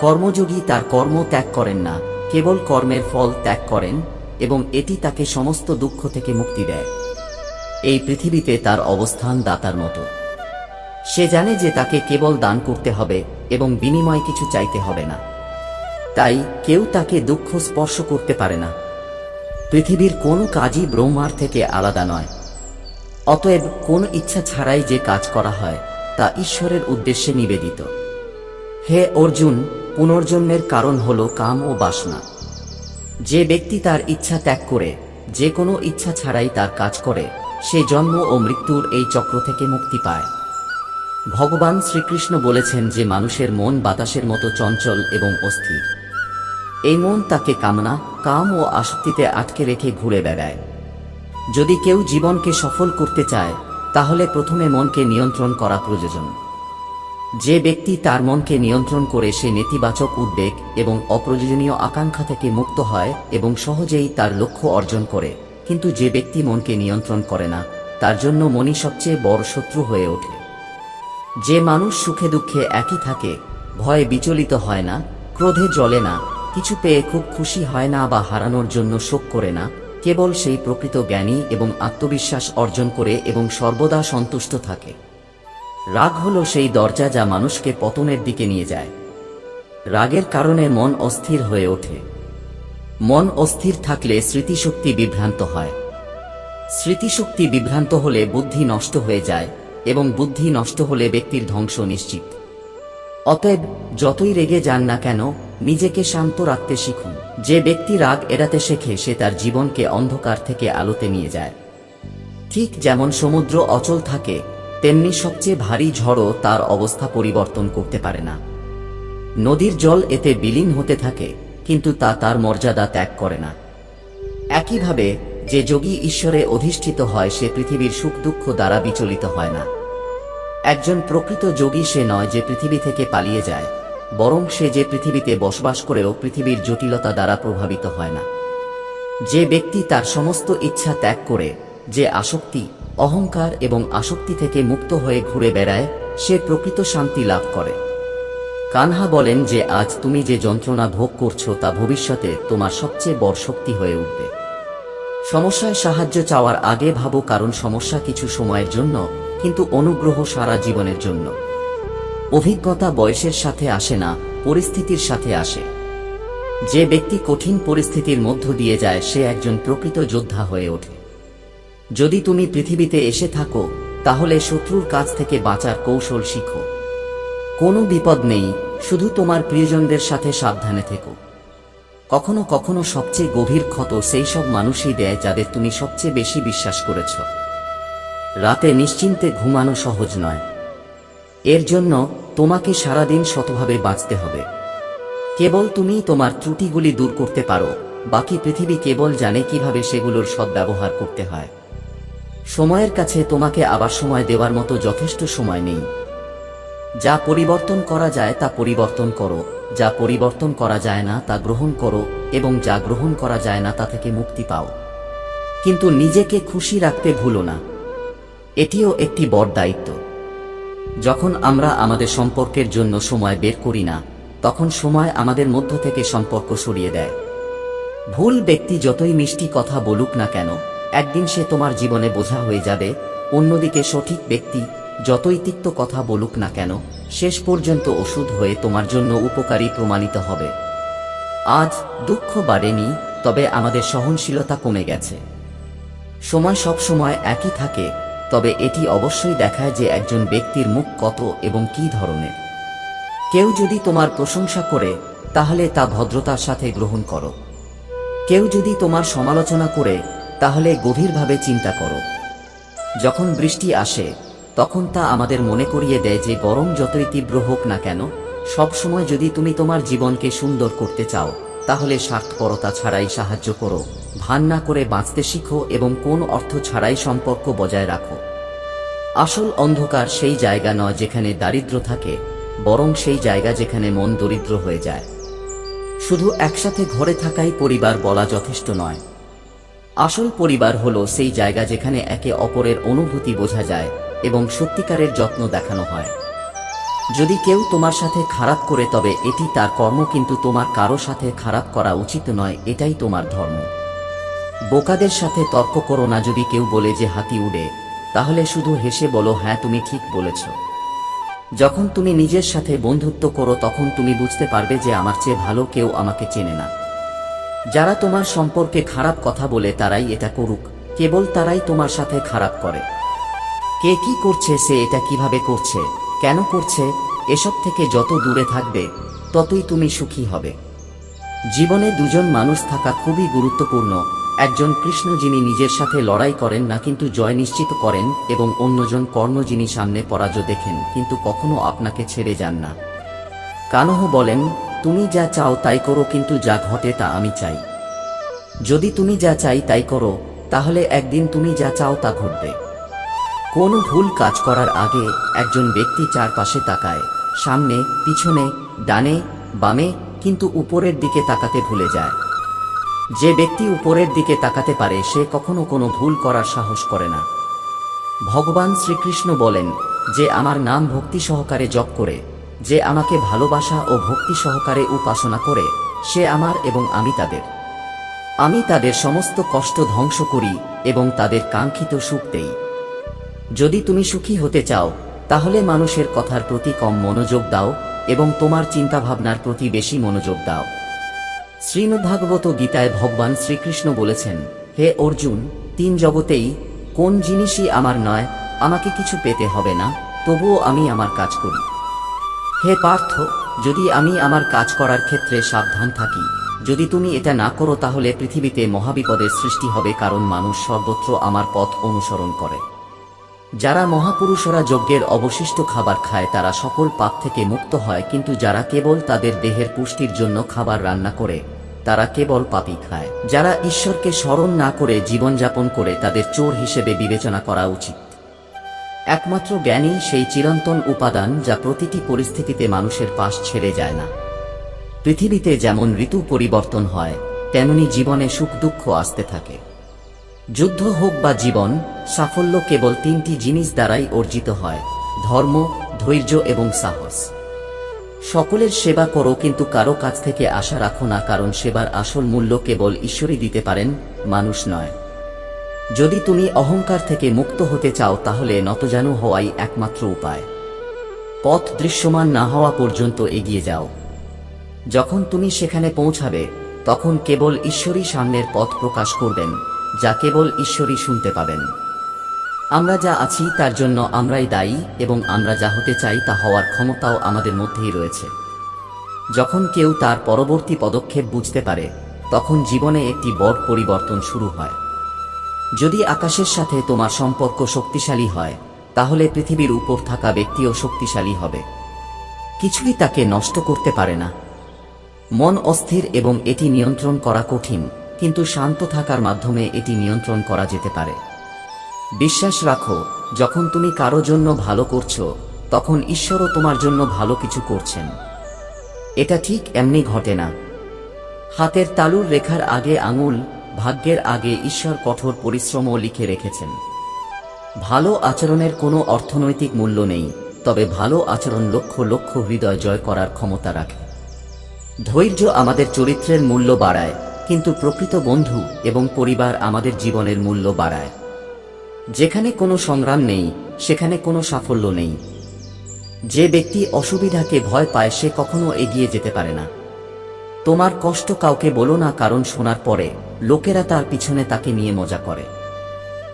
কর্মযোগী তার কর্ম ত্যাগ করেন না, কেবল কর্মের ফল ত্যাগ করেন, এবং এটি তাকে সমস্ত দুঃখ থেকে মুক্তি দেয়। এই পৃথিবীতে তার অবস্থান দাতার মতো। সে জানে যে তাকে কেবল দান করতে হবে এবং বিনিময়ে কিছু চাইতে হবে না। তাই কেউ তাকে দুঃখ স্পর্শ করতে পারে না। পৃথিবীর কোনো কাজই ব্রহ্মার থেকে আলাদা নয়। অতএব কোন ইচ্ছা ছাড়াই যে কাজ করা হয় তা ঈশ্বরের উদ্দেশ্যে নিবেদিত। হে অর্জুন, পুনর্জন্মের কারণ হল কাম ও বাসনা। যে ব্যক্তি তার ইচ্ছা ত্যাগ করে, যে কোনো ইচ্ছা ছাড়াই তার কাজ করে, সে জন্ম ও মৃত্যুর এই চক্র থেকে মুক্তি পায়। ভগবান শ্রীকৃষ্ণ বলেছেন যে মানুষের মন বাতাসের মতো চঞ্চল এবং অস্থির। এই মন তাকে কামনা, কাম ও আসক্তিতে আটকে রেখে ঘুরে বেড়ায়। যদি কেউ জীবনকে সফল করতে চায়, তাহলে প্রথমে মনকে নিয়ন্ত্রণ করা প্রয়োজন। যে ব্যক্তি তার মনকে নিয়ন্ত্রণ করে, সে নেতিবাচক উদ্বেগ এবং অপ্রয়োজনীয় আকাঙ্ক্ষা থেকে মুক্ত হয় এবং সহজেই তার লক্ষ্য অর্জন করে। কিন্তু যে ব্যক্তি মনকে নিয়ন্ত্রণ করে না, তার জন্য মনই সবচেয়ে বড় শত্রু হয়ে ওঠে। যে মানুষ সুখে দুঃখে একই থাকে, ভয়ে বিচলিত হয় না, ক্রোধে জ্বলে না, কিছু পেয়ে খুব খুশি হয় না বা হারানোর জন্য শোক করে না, কেবল সেই প্রকৃত জ্ঞানী এবং আত্মবিশ্বাস অর্জন করে এবং সর্বদা সন্তুষ্ট থাকে। রাগ হলো সেই দরজা যা মানুষকে পতনের দিকে নিয়ে যায়। রাগের কারণে মন অস্থির হয়ে ওঠে। মন অস্থির থাকলে স্মৃতিশক্তি বিভ্রান্ত হয়। স্মৃতিশক্তি বিভ্রান্ত হলে বুদ্ধি নষ্ট হয়ে যায়, এবং বুদ্ধি নষ্ট হলে ব্যক্তির ধ্বংস নিশ্চিত। অতএব যতই রেগে যান না কেন, নিজেকে শান্ত রাখতে শিখুন। যে ব্যক্তি রাগ এড়াতে শেখে, সে তার জীবনকে অন্ধকার থেকে আলোতে নিয়ে যায়। ঠিক যেমন সমুদ্র অচল থাকে, তেমনি সবচেয়ে ভারী ঝড়ও তার অবস্থা পরিবর্তন করতে পারে না। নদীর জল এতে বিলীন হতে থাকে, কিন্তু তা তার মর্যাদা ত্যাগ করে না। একইভাবে যে যোগী ঈশ্বরে অধিষ্ঠিত হয়, সে পৃথিবীর সুখ দুঃখ দ্বারা বিচলিত হয় না। একজন প্রকৃত যোগী সে নয় যে পৃথিবী থেকে পালিয়ে যায়, বরং সে যে পৃথিবীতে বসবাস করেও পৃথিবীর জটিলতা দ্বারা প্রভাবিত হয় না। যে ব্যক্তি তার সমস্ত ইচ্ছা ত্যাগ করে, যে আসক্তি, অহংকার এবং আসক্তি থেকে মুক্ত হয়ে ঘুরে বেড়ায়, সে প্রকৃত শান্তি লাভ করে। কানহা বলেন যে আজ তুমি যে যন্ত্রণা ভোগ করছো তা ভবিষ্যতে তোমার সবচেয়ে বড় শক্তি হয়ে উঠবে। সমস্যায় সাহায্য চাওয়ার আগে ভাবো, কারণ সমস্যা কিছু সময়ের জন্য, কিন্তু অনুগ্রহ সারা জীবনের জন্য। অভিজ্ঞতা বয়সের সাথে আসে না, পরিস্থিতির সাথে আসে। যে ব্যক্তি কঠিন পরিস্থিতির মধ্য দিয়ে যায় সে একজন প্রকৃত যোদ্ধা হয়ে ওঠে। যদি তুমি পৃথিবীতে এসে থাকো তাহলে শত্রুর কাছ থেকে বাঁচার কৌশল শিখো। কোনো বিপদ নেই, শুধু তোমার প্রিয়জনদের সাথে সাবধানে থেকো। কখনো কখনো সবচেয়ে গভীর ক্ষত সেই সব মানুষই দেয় যাদের তুমি সবচেয়ে বেশি বিশ্বাস করেছ। রাতে নিশ্চিন্তে ঘুমানো সহজ নয়। এর জন্য তোমাকে সারাদিন শতভাবে বাঁচতে হবে। কেবল তুমি তোমার ত্রুটিগুলি দূর করতে পারো, বাকি পৃথিবী কেবল জানে কিভাবে সেগুলোর সদ্ব্যবহার করতে হয়। সময়ের কাছে তোমাকে আবার সময় দেওয়ার মতো যথেষ্ট সময় নেই। যা পরিবর্তন করা যায় তা পরিবর্তন করো, যা পরিবর্তন করা যায় না তা গ্রহণ করো, এবং যা গ্রহণ করা যায় না তা থেকে মুক্তি পাও। কিন্তু নিজেকে খুশি রাখতে ভুলো না, এটিও একটি বড় দায়িত্ব। যখন আমরা আমাদের সম্পর্কের জন্য সময় বের করি না, তখন সময় আমাদের মধ্য থেকে সম্পর্ক সরিয়ে দেয়। ভুল ব্যক্তি যতই মিষ্টি কথা বলুক না কেন, একদিন সে তোমার জীবনে বোঝা হয়ে যাবে। অন্যদিকে সঠিক ব্যক্তি যতই তিক্ত কথা বলুক না কেন, শেষ পর্যন্ত ওষুধ হয়ে তোমার জন্য উপকারী প্রমাণিত হবে। আজ দুঃখ বাড়েনি, তবে আমাদের সহনশীলতা কমে গেছে। সময় সব সময় একই থাকে, তবে এটি অবশ্যই দেখায় যে একজন ব্যক্তির মুখ কত এবং কী ধরনের। কেউ যদি তোমার প্রশংসা করে তাহলে তা ভদ্রতার সাথে গ্রহণ করো। কেউ যদি তোমার সমালোচনা করে তাহলে গভীরভাবে চিন্তা করো। যখন বৃষ্টি আসে তখন তা আমাদের মনে করিয়ে দেয় যে গরম যতই তীব্র হোক না কেন, সব সময় যদি তুমি তোমার জীবনকে সুন্দর করতে চাও তাহলে স্বার্থপরতা ছাড়াই সাহায্য করো, ভান না করে বাঁচতে শিখো এবং কোন অর্থ ছাড়াই সম্পর্ক বজায় রাখো। আসল অন্ধকার সেই জায়গা নয় যেখানে দারিদ্র্য থাকে, বরং সেই জায়গা যেখানে মন দরিদ্র হয়ে যায়। শুধু একসাথে ঘরে থাকাই পরিবার বলা যথেষ্ট নয়। আসল পরিবার হলো সেই জায়গা যেখানে একে অপরের অনুভূতি বোঝা যায় এবং সত্যিকারের যত্ন দেখানো হয়। যদি কেউ তোমার সাথে খারাপ করে তবে এটি তার কর্ম, কিন্তু তোমার কারো সাথে খারাপ করা উচিত নয়, এটাই তোমার ধর্ম। বোকাদের সাথে তর্ক করো না। যদি কেউ বলে যে হাতি উড়ে, তাহলে শুধু হেসে বলো, হ্যাঁ তুমি ঠিক বলেছ। যখন তুমি নিজের সাথে বন্ধুত্ব করো তখন তুমি বুঝতে পারবে যে আমার চেয়ে ভালো কেউ আমাকে চেনে না। যারা তোমার সম্পর্কে খারাপ কথা বলে তারাই এটা করুক, কেবল তারাই তোমার সাথে খারাপ করে। কে কি করছে, সে এটা কিভাবে করছে, কেন করছে, এসব থেকে যত দূরে থাকবে ততই তুমি সুখী হবে। জীবনে দুজন মানুষ থাকা খুবই গুরুত্বপূর্ণ। একজন কৃষ্ণ যিনি নিজের সাথে লড়াই করেন না কিন্তু জয় নিশ্চিত করেন, এবং অন্যজন কর্ণ যিনি সামনে পরাজয় দেখেন কিন্তু কখনো আপনাকে ছেড়ে যান না। কানহ বলেন, তুমি যা চাও তাই করো, কিন্তু যা ঘটে তা আমি চাই। যদি তুমি যা চাই তাই করো, তাহলে একদিন তুমি যা চাও তা ঘটবে। কোনো ভুল কাজ করার আগে একজন ব্যক্তি চারপাশে তাকায়, সামনে, পিছনে, ডানে, বামে, কিন্তু উপরের দিকে তাকাতে ভুলে যায়। যে ব্যক্তি উপরের দিকে তাকাতে পারে সে কখনো কোনো ভুল করার সাহস করে না। ভগবান শ্রীকৃষ্ণ বলেন, যে আমার নাম ভক্তি সহকারে জপ করে, যে আমাকে ভালোবাসা ও ভক্তি সহকারে উপাসনা করে, সে আমার এবং আমি তাদের। আমি তাদের সমস্ত কষ্ট ধ্বংস করি এবং তাদের কাঙ্ক্ষিত সুখ দেই। যদি তুমি সুখী হতে চাও তাহলে মানুষের কথার প্রতি কম মনোযোগ দাও এবং তোমার চিন্তাভাবনার প্রতি বেশি মনোযোগ দাও। শ্রীমদ্ভাগবত গীতায় ভগবান শ্রীকৃষ্ণ বলেছেন, হে অর্জুন, তিন জগতেই কোন জিনিসই আমার নয়, আমাকে কিছু পেতে হবে না, তবুও আমি আমার কাজ করি। হে পার্থ, যদি আমি আমার কাজ করার ক্ষেত্রে সাবধান থাকি, যদি তুমি এটা না করো তাহলে পৃথিবীতে মহাবিপদের সৃষ্টি হবে, কারণ মানুষ সর্বত্র আমার পথ অনুসরণ করে। যারা মহাপুরুষরা যজ্ঞের অবশিষ্ট খাবার খায় তারা সকল পাপ থেকে মুক্ত হয়, কিন্তু যারা কেবল তাদের দেহের পুষ্টির জন্য খাবার রান্না করে তারা কেবল পাপই খায়। যারা ঈশ্বরকে স্মরণ না করে জীবনযাপন করে তাদের চোর হিসেবে বিবেচনা করা উচিত। একমাত্র জ্ঞানী সেই চিরন্তন উপাদান যা প্রতিটি পরিস্থিতিতে মানুষের পাশ ছেড়ে যায় না। পৃথিবীতে যেমন ঋতু পরিবর্তন হয়, তেমনি জীবনে সুখ দুঃখ আসতে থাকে। যুদ্ধ হোক বা জীবন, সাফল্য কেবল তিনটি জিনিস দ্বারাই অর্জিত হয়: ধর্ম, ধৈর্য এবং সাহস। সকলের সেবা করো, কিন্তু কারো কাছ থেকে আশা রাখো না, কারণ সেবার আসল মূল্য কেবল ঈশ্বরই দিতে পারেন, মানুষ নয়। যদি তুমি অহংকার থেকে মুক্ত হতে চাও তাহলে নতজানু হওয়াই একমাত্র উপায়। পথ দৃশ্যমান না হওয়া পর্যন্ত এগিয়ে যাও। যখন তুমি সেখানে পৌঁছাবে তখন কেবল ঈশ্বরই সামনের পথ প্রকাশ করবেন, যা কেবল ঈশ্বরই শুনতে পাবেন। আমরা যা আছি তার জন্য আমরাই দায়ী, এবং আমরা যা হতে চাই তা হওয়ার ক্ষমতাও আমাদের মধ্যেই রয়েছে। যখন কেউ তার পরবর্তী পদক্ষেপ বুঝতে পারে তখন জীবনে একটি বড় পরিবর্তন শুরু হয়। যদি আকাশের সাথে তোমার সম্পর্ক শক্তিশালী হয় তাহলে পৃথিবীর উপর থাকা ব্যক্তিও শক্তিশালী হবে। কিছুই তাকে নষ্ট করতে পারে না। মন অস্থির এবং এটি নিয়ন্ত্রণ করা কঠিন, কিন্তু শান্ত থাকার মাধ্যমে এটি নিয়ন্ত্রণ করা যেতে পারে। বিশ্বাস রাখো, যখন তুমি কারো জন্য ভালো করছো তখন ঈশ্বরও তোমার জন্য ভালো কিছু করছেন। এটা ঠিক এমনি ঘটে না। হাতের তালুর রেখার আগে আঙুল, ভাগ্যের আগে ঈশ্বর কঠোর পরিশ্রমও লিখে রেখেছেন। ভালো আচরণের কোনো অর্থনৈতিক মূল্য নেই, তবে ভালো আচরণ লক্ষ লক্ষ হৃদয় জয় করার ক্ষমতা রাখে। ধৈর্য আমাদের চরিত্রের মূল্য বাড়ায়, কিন্তু প্রকৃত বন্ধু এবং পরিবার আমাদের জীবনের মূল্য বাড়ায়। যেখানে কোনো সংগ্রাম নেই সেখানে কোনো সাফল্য নেই। যে ব্যক্তি অসুবিধাকে ভয় পায় সে কখনো এগিয়ে যেতে পারে না। তোমার কষ্ট কাউকে বলো না, কারণ শোনার পরে লোকেরা তার পিছনে তাকে নিয়ে মজা করে।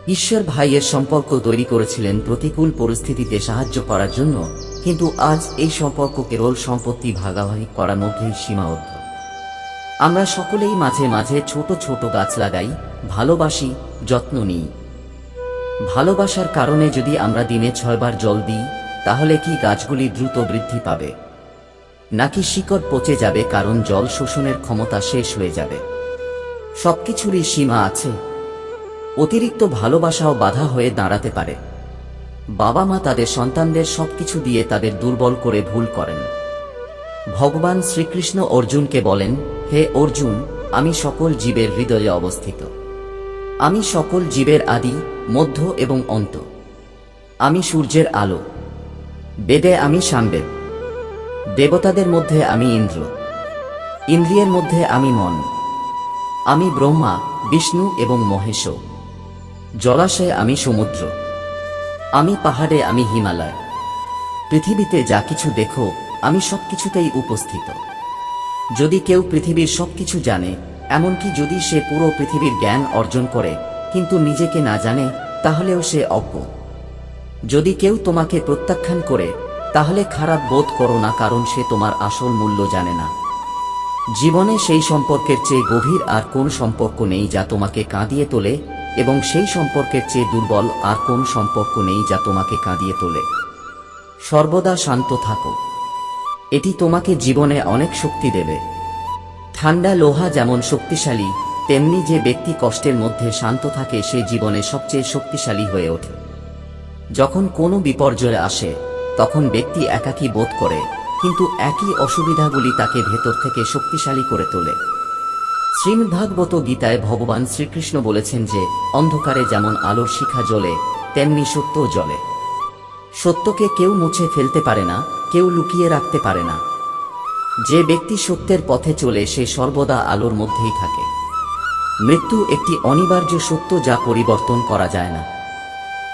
ঈশ্বর ভাইয়ের সম্পর্ক তৈরি করেছিলেন প্রতিকূল পরিস্থিতিতে সাহায্য করার জন্য, কিন্তু আজ এই সম্পর্ক কেবল সম্পত্তি ভাগাভাগি করার মধ্যেই সীমাবদ্ধ। আমরা সকলেই মাঝে মাঝে ছোট ছোট গাছ লাগাই, ভালোবাসি, যত্ন নিই। ভালোবাসার কারণে যদি আমরা দিনে 6 বার জল দিই তাহলে কি গাছগুলি দ্রুত বৃদ্ধি পাবে? নাকি শিকড় পচে যাবে কারণ জল শোষণের ক্ষমতা শেষ হয়ে যাবে? সবকিছুরই সীমা আছে। অতিরিক্ত ভালোবাসাও বাধা হয়ে দাঁড়াতে পারে। বাবা মা তাদের সন্তানদের সবকিছু দিয়ে তাদের দুর্বল করে ভুল করেন। ভগবান শ্রীকৃষ্ণ অর্জুনকে বলেন, হে অর্জুন, আমি সকল জীবের হৃদয়ে অবস্থিত। আমি সকল জীবের আদি, মধ্য এবং অন্ত। আমি সূর্যের আলো। বেদে আমি সামবেদ। দেবতাদের মধ্যে আমি ইন্দ্র। ইন্দ্রিয়ের মধ্যে আমি মন। আমি ব্রহ্মা, বিষ্ণু এবং মহেশ। জলাশয়ে আমি সমুদ্র। আমি পাহাড়ে আমি হিমালয়। পৃথিবীতে যা কিছু দেখো আমি সবকিছুতেই উপস্থিত। যদি কেউ পৃথিবীর সবকিছু জানে, এমনকি যদি সে পুরো পৃথিবীর জ্ঞান অর্জন করে কিন্তু নিজেকে না জানে, তাহলেও সে অজ্ঞ। যদি কেউ তোমাকে প্রত্যাখ্যান করে তাহলে খারাপ বোধ করো না, কারণ সে তোমার আসল মূল্য জানে না। জীবনে সেই সম্পর্কের চেয়ে গভীর আর কোন সম্পর্ক নেই যা তোমাকে কাঁদিয়ে তোলে, এবং সেই সম্পর্কের চেয়ে দুর্বল আর কোন সম্পর্ক নেই যা তোমাকে কাঁদিয়ে তোলে। সর্বদা শান্ত থাকো। এটি তোমাকে জীবনে অনেক শক্তি দেবে। ঠান্ডা লোহা যেমন শক্তিশালী, তেমনি যে ব্যক্তি কষ্টের মধ্যে শান্ত থাকে সে জীবনে সবচেয়ে শক্তিশালী হয়ে ওঠে। যখন কোনো বিপর্যয় আসে তখন ব্যক্তি একাকী বোধ করে, কিন্তু একই অসুবিধাগুলি তাকে ভেতর থেকে শক্তিশালী করে তোলে। শ্রীমদ্ভাগবত গীতায় ভগবান শ্রীকৃষ্ণ বলেছেন যে অন্ধকারে যেমন আলোর শিখা জ্বলে তেমনি সত্যও জ্বলে। সত্যকে কেউ মুছে ফেলতে পারে না, কেউ লুকিয়ে রাখতে পারে না। যে ব্যক্তি সত্যের পথে চলে সে সর্বদা আলোর মধ্যেই থাকে। মৃত্যু একটি অনিবার্য সত্য যা পরিবর্তন করা যায় না।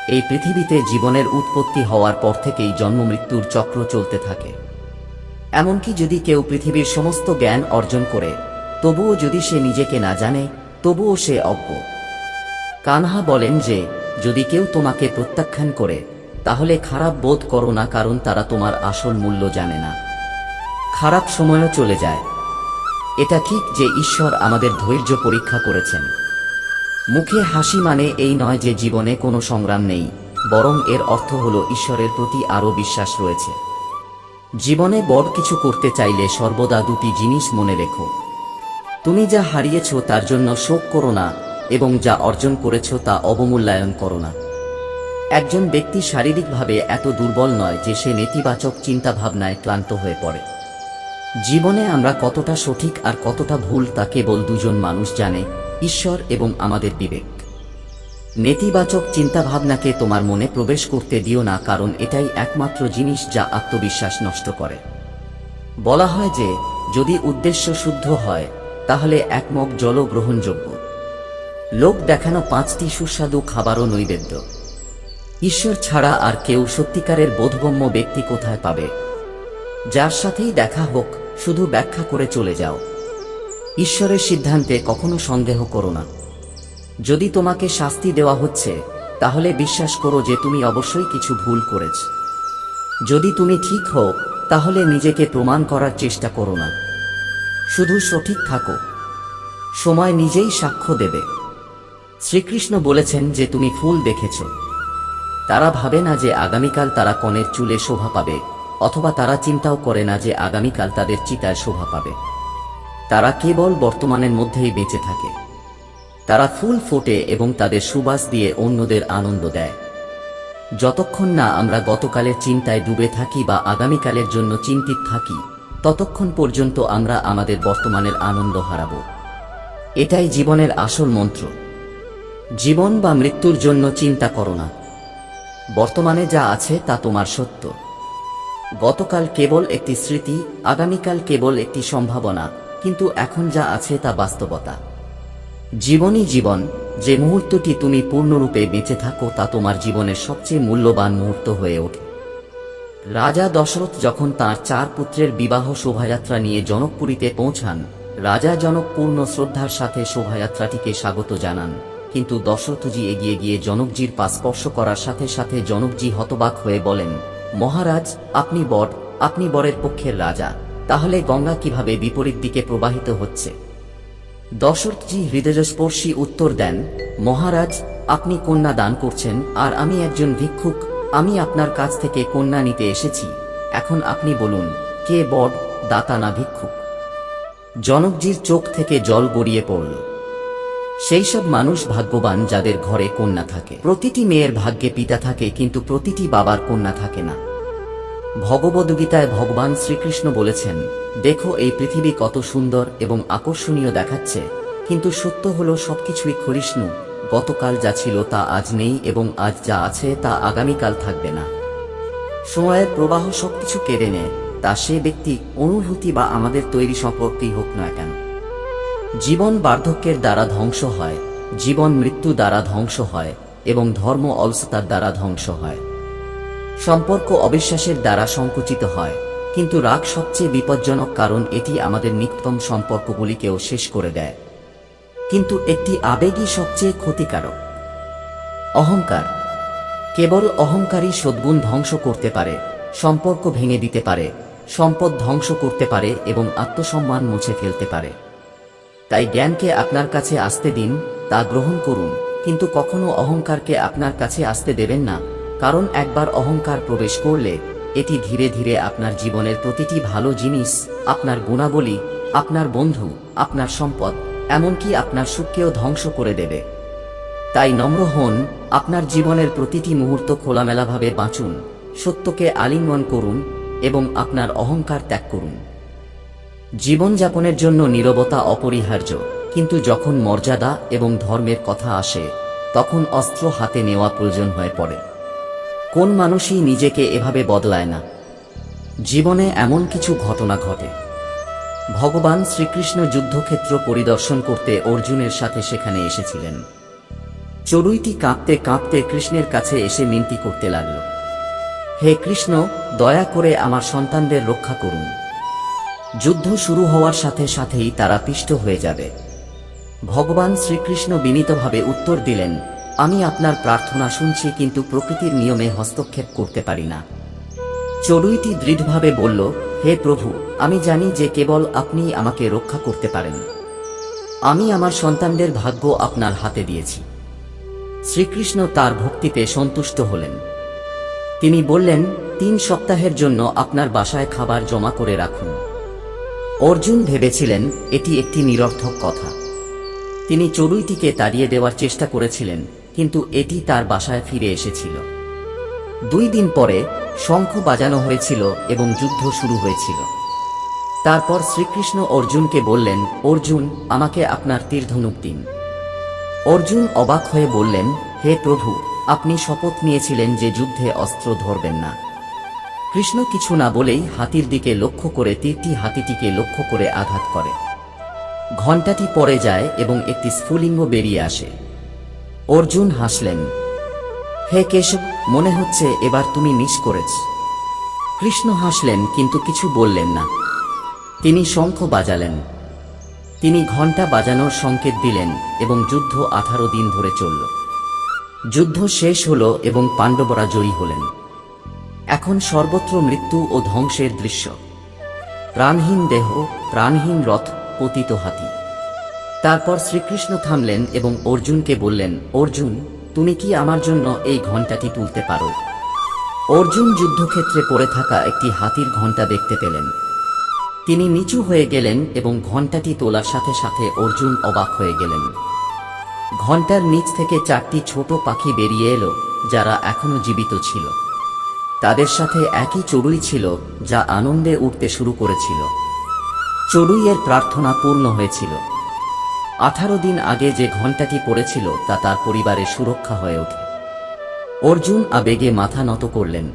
এই পৃথিবীতে জীবনের উৎপত্তি হওয়ার পর থেকেই জন্ম মৃত্যুর চক্র চলতে থাকে। এমনকি যদি কেউ পৃথিবীর সমস্ত জ্ঞান অর্জন করে তবুও যদি সে নিজেকে না জানে তবুও সে অজ্ঞ। কানহা বলেন যে যদি কেউ তোমাকে প্রত্যাখ্যান করে তাহলে খারাপ বোধ করো না, কারণ তারা তোমার আসল মূল্য জানে না। খারাপ সময়ও চলে যায়। এটা ঠিক যে ঈশ্বর আমাদের ধৈর্য পরীক্ষা করেছেন। মুখে হাসি মানে এই নয় যে জীবনে কোনো সংগ্রাম নেই, বরং এর অর্থ হলো ঈশ্বরের প্রতি আরও বিশ্বাস রয়েছে। জীবনে বড় কিছু করতে চাইলে সর্বদা দুটি জিনিস মনে রেখো। তুমি যা হারিয়েছ তার জন্য শোক করো না, এবং যা অর্জন করেছ তা অবমূল্যায়ন করো না। একজন ব্যক্তি শারীরিকভাবে এত দুর্বল নয় যে সে নেতিবাচক চিন্তাভাবনায় ক্লান্ত হয়ে পড়ে। জীবনে আমরা কতটা সঠিক আর কতটা ভুল তা কেবল দুজন মানুষ জানে, ঈশ্বর এবং আমাদের বিবেক। নেতিবাচক চিন্তাভাবনাকে তোমার মনে প্রবেশ করতে দিও না, কারণ এটাই একমাত্র জিনিস যা আত্মবিশ্বাস নষ্ট করে। বলা হয় যে যদি উদ্দেশ্য শুদ্ধ হয় তাহলে এক মগ জলও গ্রহণযোগ্য। লোক দেখানো 5টি সুস্বাদু খাবারও নৈবেদ্য। ঈশ্বর ছাড়া আর কেউ সত্যিকারের বোধগম্য ব্যক্তি কোথায় পাবে? যার সাথেই দেখা হোক শুধু ব্যাখ্যা করে চলে যাও। ঈশ্বরের সিদ্ধান্তে কখনো সন্দেহ করো না। যদি তোমাকে শাস্তি দেওয়া হচ্ছে তাহলে বিশ্বাস করো যে তুমি অবশ্যই কিছু ভুল করেছ। যদি তুমি ঠিক হও তাহলে নিজেকে প্রমাণ করার চেষ্টা করো না, শুধু সঠিক থাকো। সময় নিজেই সাক্ষ্য দেবে। শ্রীকৃষ্ণ বলেছেন যে তুমি ফুল দেখেছ। তারা ভাবে না যে আগামীকাল তারা কনের চুলে শোভা পাবে, অথবা তারা চিন্তাও করে না যে আগামীকাল তাদের চিতায় শোভা পাবে। তারা কেবল বর্তমানের মধ্যেই বেঁচে থাকে। তারা ফুল ফোটে এবং তাদের সুবাস দিয়ে অন্যদের আনন্দ দেয়। যতক্ষণ না আমরা গতকালের চিন্তায় ডুবে থাকি বা আগামীকালের জন্য চিন্তিত থাকি, ততক্ষণ পর্যন্ত আমরা আমাদের বর্তমানের আনন্দ হারাব। এটাই জীবনের আসল মন্ত্র। জীবন বা মৃত্যুর জন্য চিন্তা করো না। বর্তমানে যা আছে তা তোমার সত্য। গতকাল কেবল একটি স্মৃতি, আগামীকাল কেবল একটি সম্ভাবনা, কিন্তু এখন যা আছে তা বাস্তবতা। জীবনই জীবন। যে মুহূর্তটি তুমি পূর্ণরূপে বেঁচে থাকো তা তোমার জীবনের সবচেয়ে মূল্যবান মুহূর্ত হয়ে ওঠে। রাজা দশরথ যখন তাঁর 4 পুত্রের বিবাহ শোভাযাত্রা নিয়ে জনকপুরীতে পৌঁছান, রাজা জনক পূর্ণ শ্রদ্ধার সাথে শোভাযাত্রাটিকে স্বাগত জানান। কিন্তু দশরথজি এগিয়ে গিয়ে জনকজির পা স্পর্শ করার সাথে সাথে জনকজি হতবাক হয়ে বলেন, মহারাজ, আপনি বরের পক্ষের রাজা, তাহলে গঙ্গা কিভাবে বিপরীত দিকে প্রবাহিত হচ্ছে? দশরথজি হৃদয়স্পর্শী উত্তর দেন, মহারাজ, আপনি কন্যা দান করছেন আর আমি একজন ভিক্ষুক। আমি আপনার কাছ থেকে কন্যা নিতে এসেছি। এখন আপনি বলুন, কে বর, দাতা না ভিক্ষুক? জনকজির চোখ থেকে জল গড়িয়ে পড়ল। সেই সব মানুষ ভাগ্যবান যাদের ঘরে কন্যা থাকে। প্রতিটি মেয়ের ভাগ্যে পিতা থাকে, কিন্তু প্রতিটি বাবার কন্যা থাকে না। ভগবদ্গীতায় ভগবান শ্রীকৃষ্ণ বলেছেন, দেখো এই পৃথিবী কত সুন্দর এবং আকর্ষণীয় দেখাচ্ছে, কিন্তু সত্য হলো সবকিছুই ক্ষয়িষ্ণু। গতকাল যা ছিল তা আজ নেই এবং আজ যা আছে তা আগামীকাল থাকবে না। সময়ের প্রবাহ সবকিছু কেড়ে নেয়, তা সে ব্যক্তি, অনুভূতি বা আমাদের তৈরি সম্পর্কই হোক না কেন। জীবন বার্ধক্যের দ্বারা ধ্বংস হয়, জীবন মৃত্যু দ্বারা ধ্বংস হয় এবং ধর্ম অলসতার দ্বারা ধ্বংস হয়। সম্পর্ক অবিশ্বাসের দ্বারা সংকুচিত হয়, কিন্তু রাগ সবচেয়ে বিপজ্জনক, কারণ এটি আমাদের নিকটতম সম্পর্কগুলিকেও শেষ করে দেয়। কিন্তু একটি আবেগই সবচেয়ে ক্ষতিকারক, অহংকার। কেবল অহংকারই সদ্গুণ ধ্বংস করতে পারে, সম্পর্ক ভেঙে দিতে পারে, সম্পদ ধ্বংস করতে পারে এবং আত্মসম্মান মুছে ফেলতে পারে। তাই জ্ঞানকে আপনার কাছে আসতে দিন, তা গ্রহণ করুন, কিন্তু কখনো অহংকারকে আপনার কাছে আসতে দেবেন না, কারণ একবার অহংকার প্রবেশ করলে এটি ধীরে ধীরে আপনার জীবনের প্রতিটি ভালো জিনিস, আপনার গুণাবলী, আপনার বন্ধু, আপনার সম্পদ, এমনকি আপনার সুখকেও ধ্বংস করে দেবে। তাই নম্র হন, আপনার জীবনের প্রতিটি মুহূর্ত খোলামেলাভাবে বাঁচুন, সত্যকে আলিঙ্গন করুন এবং আপনার অহংকার ত্যাগ করুন। জীবনযাপনের জন্য নীরবতা অপরিহার্য, কিন্তু যখন মর্যাদা এবং ধর্মের কথা আসে তখন অস্ত্র হাতে নেওয়া প্রয়োজন হয়ে পড়ে। কোন মানুষই নিজেকে এভাবে বদলায় না। জীবনে এমন কিছু ঘটনা ঘটে। ভগবান শ্রীকৃষ্ণ যুদ্ধক্ষেত্র পরিদর্শন করতে অর্জুনের সাথে সেখানে এসেছিলেন। চড়ুইটি কাঁপতে কাঁপতে কৃষ্ণের কাছে এসে মিনতি করতে লাগল, হে কৃষ্ণ, দয়া করে আমার সন্তানদের রক্ষা করুন। যুদ্ধ শুরু হওয়ার সাথে সাথেই তারা পিষ্ট হয়ে যাবে। ভগবান শ্রীকৃষ্ণ বিনীতভাবে উত্তর দিলেন, আমি আপনার প্রার্থনা শুনছি, কিন্তু প্রকৃতির নিয়মে হস্তক্ষেপ করতে পারি না। চড়ুইটি দৃঢ়ভাবে বলল, হে প্রভু, আমি জানি যে কেবল আপনিই আমাকে রক্ষা করতে পারেন। আমি আমার সন্তানদের ভাগ্য আপনার হাতে দিয়েছি। শ্রীকৃষ্ণ তার ভক্তিতে সন্তুষ্ট হলেন। তিনি বললেন, 3 সপ্তাহের জন্য আপনার বাসায় খাবার জমা করে রাখুন। অর্জুন ভেবেছিলেন এটি একটি নিরর্থক কথা। তিনি চড়ুইটিকে তাড়িয়ে দেওয়ার চেষ্টা করেছিলেন, কিন্তু এটি তার বাসায় ফিরে এসেছিল। 2 দিন পরে শঙ্খ বাজানো হয়েছিল এবং যুদ্ধ শুরু হয়েছিল। তারপর শ্রীকৃষ্ণ অর্জুনকে বললেন, অর্জুন, আমাকে আপনার তীরধনুক দিন। অর্জুন অবাক হয়ে বললেন, হে প্রভু, আপনি শপথ নিয়েছিলেন যে যুদ্ধে অস্ত্র ধরবেন না। কৃষ্ণ কিছু না বলেই হাতির দিকে লক্ষ্য করে তীরটি হাতিটিকে লক্ষ্য করে আঘাত করে। ঘণ্টাটি পড়ে যায় এবং একটি স্ফুলিঙ্গ বেরিয়ে আসে। অর্জুন হাসলেন। হে কেশব, মনে হচ্ছে এবার তুমি মিস করেছ। কৃষ্ণ হাসলেন কিন্তু কিছু বললেন না। তিনি শঙ্খ বাজালেন। তিনি ঘণ্টা বাজানোর সংকেত দিলেন এবং যুদ্ধ 18 দিন ধরে চলল। যুদ্ধ শেষ হল এবং পাণ্ডবরা জয়ী হলেন। এখন সর্বত্র মৃত্যু ও ধ্বংসের দৃশ্য। প্রাণহীন দেহ, প্রাণহীন রথ, পতিত হাতি। তারপর শ্রীকৃষ্ণ থামলেন এবং অর্জুনকে বললেন, অর্জুন, তুমি কি আমার জন্য এই ঘণ্টাটি তুলতে পারো? অর্জুন যুদ্ধক্ষেত্রে পড়ে থাকা একটি হাতির ঘণ্টা দেখতে পেলেন। তিনি নিচু হয়ে গেলেন এবং ঘণ্টাটি তোলার সাথে সাথে অর্জুন অবাক হয়ে গেলেন। ঘণ্টার নিচ থেকে 4টি ছোট পাখি বেরিয়ে এলো, যারা এখনো জীবিত ছিল। তাদের সাথে একই চড়ুই ছিল, যা আনন্দে উঠতে শুরু করেছিল। চড়ুইয়ের প্রার্থনা পূর্ণ হয়েছিল। 18 দিন আগে যে ঘণ্টাটি পড়েছিল তা তার পরিবারের সুরক্ষা হয়ে ওঠে। অর্জুন আবেগে মাথা নত করলেন।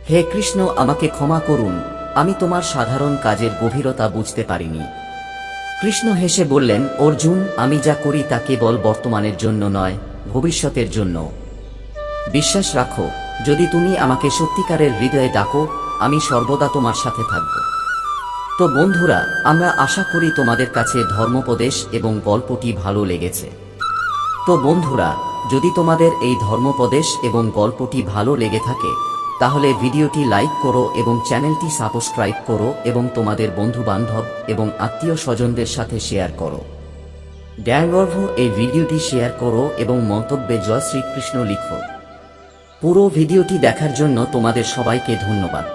হে কৃষ্ণ, আমাকে ক্ষমা করুন, আমি তোমার সাধারণ কাজের গভীরতা বুঝতে পারিনি। কৃষ্ণ হেসে বললেন, অর্জুন, আমি যা করি তা কেবল বর্তমানের জন্য নয়, ভবিষ্যতের জন্য। বিশ্বাস রাখো, যদি তুমি আমাকে সত্যিকারের হৃদয়ে ডাকো, আমি সর্বদা তোমার সাথে থাকব। তো বন্ধুরা, আমরা আশা করি তোমাদের কাছে ধর্মোপদেশ এবং গল্পটি ভালো লেগেছে। তো বন্ধুরা, যদি তোমাদের এই ধর্মোপদেশ এবং গল্পটি ভালো লেগে থাকে, তাহলে ভিডিওটি লাইক করো এবং চ্যানেলটি সাবস্ক্রাইব করো এবং তোমাদের বন্ধু-বান্ধব এবং আত্মীয় স্বজনদের সাথে শেয়ার করো। দয়াগর্ভ এই ভিডিওটি শেয়ার করো এবং মন্তব্যে জয় শ্রীকৃষ্ণ লিখো। পুরো ভিডিওটি দেখার জন্য তোমাদের সবাইকে ধন্যবাদ।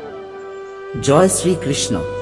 জয় শ্রীকৃষ্ণ।